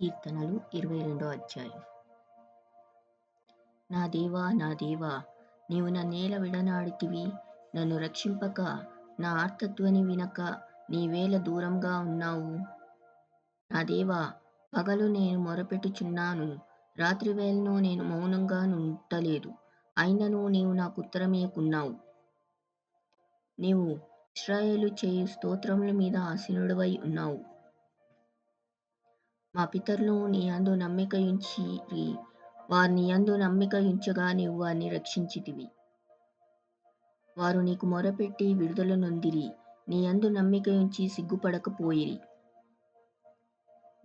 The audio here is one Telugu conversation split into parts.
కీర్తనలు 22 అధ్యాయం. నా దేవా నా దేవా, నీవు నన్నేల విడనాడితివి? నన్ను రక్షింపక, నా ఆర్తధ్వని వినక నీవేల దూరంగా ఉన్నావు? నా దేవా, పగలు నేను మొరపెట్టుచున్నాను, రాత్రివేళను నేను మౌనంగా నుండలేదు. అయినను నీవు నాకుత్తరమియ్యకున్నావు. నీవు ఇశ్రాయేలు చేయు స్తోత్రముల మీద ఆసీనుడవై ఉన్నావు. మా పితరులు నీయందు నమ్మికయుంచిరి, వారు నీయందు నమ్మికయుంచగా నీవు వారిని రక్షించితివి. వారు నీకు మొరపెట్టి విడుదల నొందిరి, నీయందు నమ్మికయుంచి సిగ్గుపడకపోయిరి.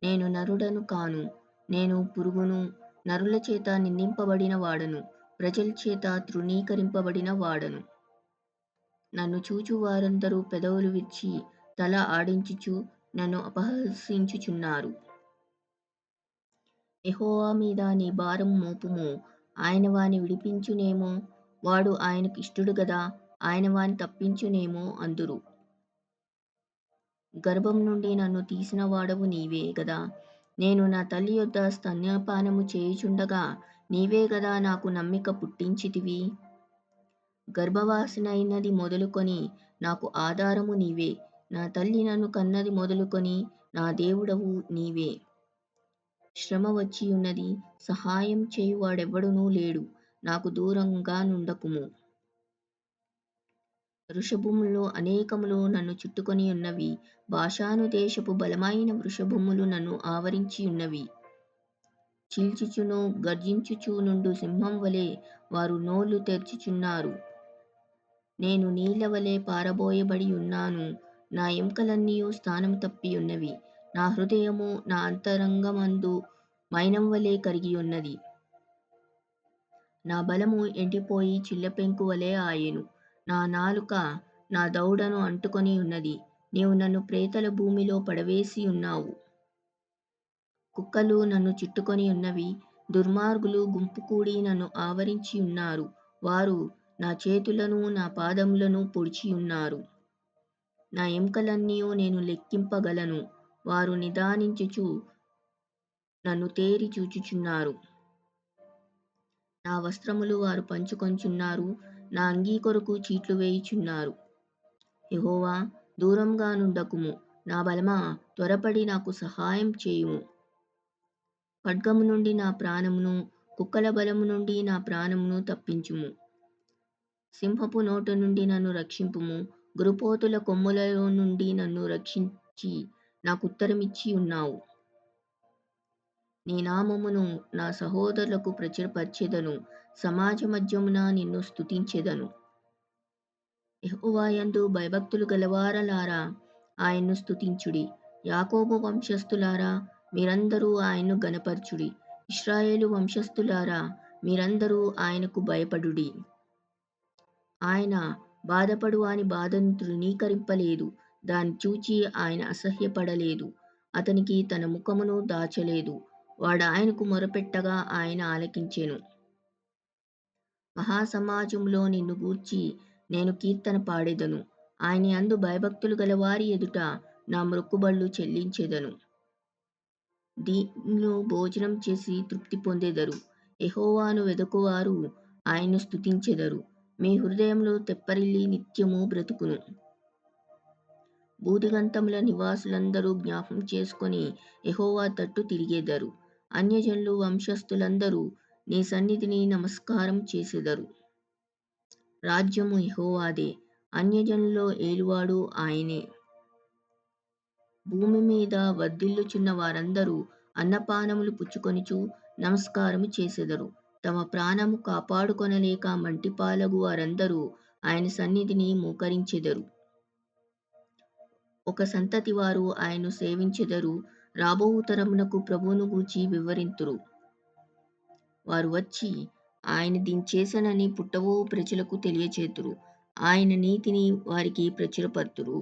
నేను నరుడను కాను, నేను పురుగును, నరుల చేత నిందింపబడిన వాడను, ప్రజల చేత తృణీకరింపబడిన వాడను. నన్ను చూచు వారందరూ పెదవులు విరిచి తల ఆడించుచు నన్ను అపహసించుచున్నారు. యెహోవా మీద నీ భారం మోపుము, ఆయన వాని విడిపించునేమో. వాడు ఆయనకు ఇష్టుడు గదా, ఆయన వాని తప్పించునేమో అందురు. గర్భం నుండి నన్ను తీసిన వాడవు నీవే గదా. నేను నా తల్లి యొద్ద స్తన్యపానము చేయుచుండగా నీవే గదా నాకు నమ్మిక పుట్టించితివి. గర్భవాసినైనది మొదలుకొని నాకు ఆధారము నీవే. నా తల్లి నన్ను కన్నది మొదలుకొని నా దేవుడవు నీవే. శ్రమ వచ్చియున్నది, సహాయం చేయువాడెవ్వడునూ లేడు. నాకు దూరంగా నుండకుము. వృషభములు అనేకములు నన్ను చుట్టుకొనియున్నవి, బాషాను దేశపు బలమైన వృషభములు నన్ను ఆవరించియున్నవి. చీల్చుచును గర్జించుచు నుండు సింహం వలె వారు నోళ్లు తెరచుచున్నారు. నేను నీళ్లవలె పారబోయబడి ఉన్నాను, నా ఎముకలన్నీయు స్థానము తప్పియున్నవి. నా హృదయము నా అంతరంగమందు మైనం వలె కరిగియున్నది. నా బలము ఎండిపోయి చిల్లపెంకు వలె ఆయెను. నా నాలుక నా దవడను అంటుకొని ఉన్నది. నీవు నన్ను ప్రేతల భూమిలో పడవేసి ఉన్నావు. కుక్కలు నన్ను చుట్టుకొని ఉన్నవి, దుర్మార్గులు గుంపు కూడి నన్ను ఆవరించి ఉన్నారు. వారు నా చేతులను నా పాదములను పొడిచియున్నారు. నా ఎముకలన్నీయు నేను లెక్కింపగలను. వారు నిదానించుచు నన్ను తేరి చూచుచున్నారు. నా వస్త్రములు వారు పంచుకొంచున్నారు, నా అంగీ కొరకు చీట్లు వేయుచున్నారు. యెహోవా, దూరంగా నుండకుము. నా బలమా, త్వరపడి నాకు సహాయం చేయుము. ఖడ్గము నుండి నా ప్రాణమును, కుక్కల బలము నుండి నా ప్రాణమును తప్పించుము. సింహపు నోట నుండి నన్ను రక్షింపుము. గురుపోతుల కొమ్ములలో నుండి నన్ను రక్షించి నాకుత్తరమిచ్చి ఉన్నావు. నీ నామమును నా సహోదరులకు ప్రచురపరచెదను, సమాజ మధ్యమున నిన్ను స్తుతించెదను. యెహోవా యందు భయభక్తులు గలవారలారా, ఆయన్ను స్తుతించుడి. యాకోబు వంశస్థులారా, మీరందరూ ఆయన్ను ఘనపరచుడి. ఇశ్రాయేలు వంశస్థులారా, మీరందరూ ఆయనకు భయపడుడి. ఆయన బాధపడు వాని బాధను తృణీకరింపలేదు, దాన్ని చూచి ఆయన అసహ్యపడలేదు. అతనికి తన ముఖమును దాచలేదు. వాడాయనకు మొరపెట్టగా ఆయన ఆలకించెను. మహాసమాజంలో నిన్ను గూర్చి నేను కీర్తన పాడెదను. ఆయన యందు భయభక్తులు గలవారి ఎదుట నా మ్రొక్కుబళ్ళు చెల్లించెదను. దీనులు భోజనం చేసి తృప్తి పొందెదరు. యెహోవాను వెదకువారు ఆయన్ను స్తుతించెదరు. మీ హృదయములు తెప్పరిల్లి నిత్యము బ్రతుకును. భూదిగంతముల నివాసులందరూ జ్ఞాపకం చేసుకొని యెహోవా తట్టు తిరిగెదరు. అన్యజనులు వంశస్థులందరూ నీ సన్నిధిని నమస్కారం చేసెదరు. రాజ్యము యెహోవాదే, అన్యజనులలో ఏలువాడు ఆయనే. భూమి మీద వర్ధిల్లుచున్న వారందరూ అన్నపానములు పుచ్చుకొనుచు నమస్కారము చేసెదరు. తమ ప్రాణము కాపాడుకొనలేక మంటిపాలగు వారందరూ ఆయన సన్నిధిని మోకరించెదరు. ఒక సంతతి వారు ఆయన్ను సేవించెదరు, రాబోవు తరమునకు ప్రభువును గూర్చి వివరింతురు. వారు వచ్చి ఆయన దించేసెనని పుట్టబోవు ప్రజలకు తెలియచేతురు. ఆయన నీతిని వారికి ప్రచురపర్తురు.